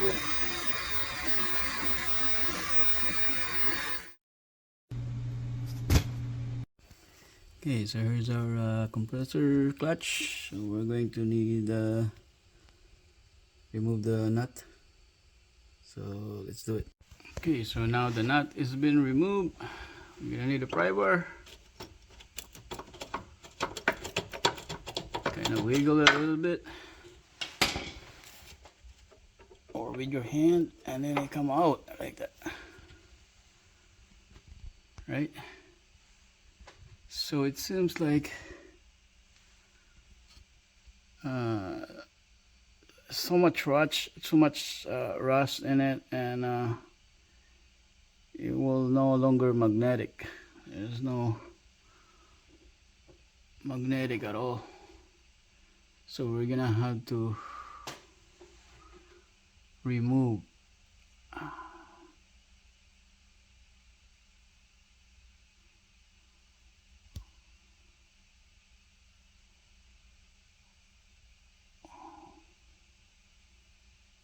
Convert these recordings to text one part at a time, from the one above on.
Okay, so here's our compressor clutch. So we're going to need remove the nut. So let's do it. Okay, so now the nut has been removed. We're gonna need a pry bar. Kind of wiggle it a little bit, or with your hand, and then it come out like that. Right? So it seems like so much rust in it, and it will no longer magnetic. There's no magnetic at all. So we're gonna have to remove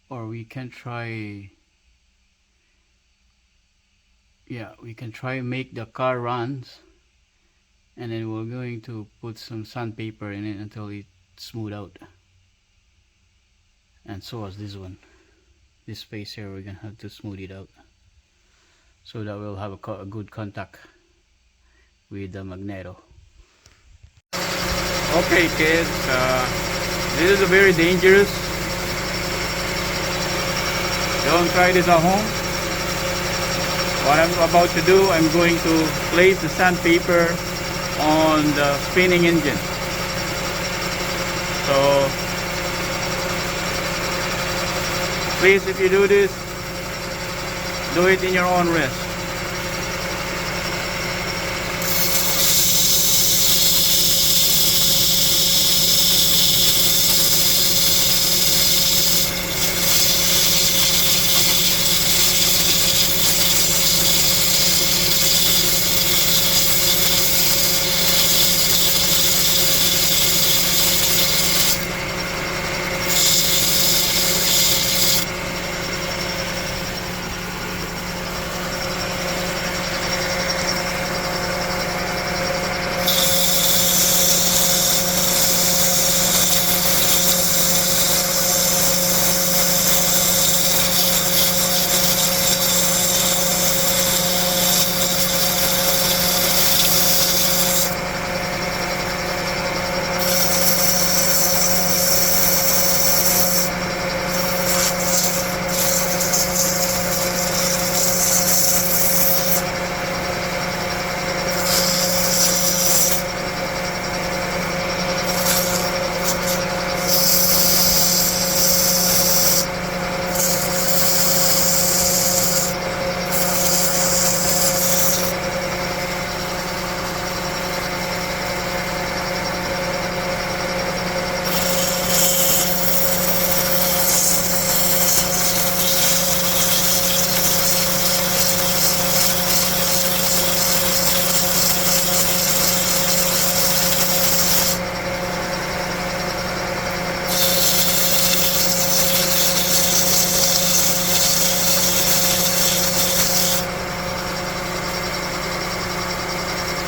or we can try, yeah, we can try make the car runs, and then we're going to put some sandpaper in it until it smooth out. And so as this one, this space here, we're gonna have to smooth it out so that we'll have a good contact with the magneto. Okay kids, this is very dangerous. Don't try this at home. What I'm about to do, I'm going to place the sandpaper on the spinning engine. So please, if you do this, do it in your own risk.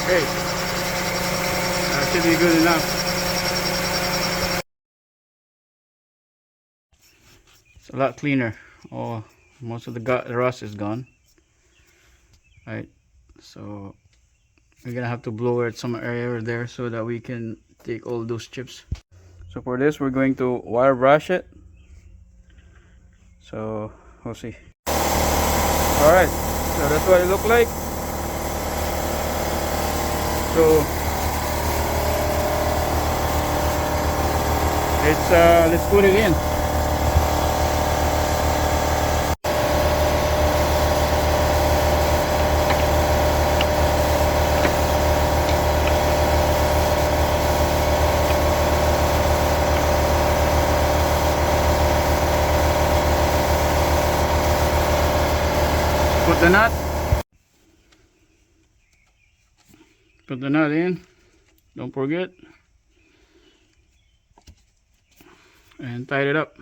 Okay, that should be good enough. It's a lot cleaner. Oh, most of the rust is gone. Right, so we're gonna have to blow it some area there so that we can take all those chips. So for this, we're going to wire brush it. So we'll see. All right, so that's what it looked like. So let's put it in. Put the nut. Put the nut in. Don't forget. And tied it up.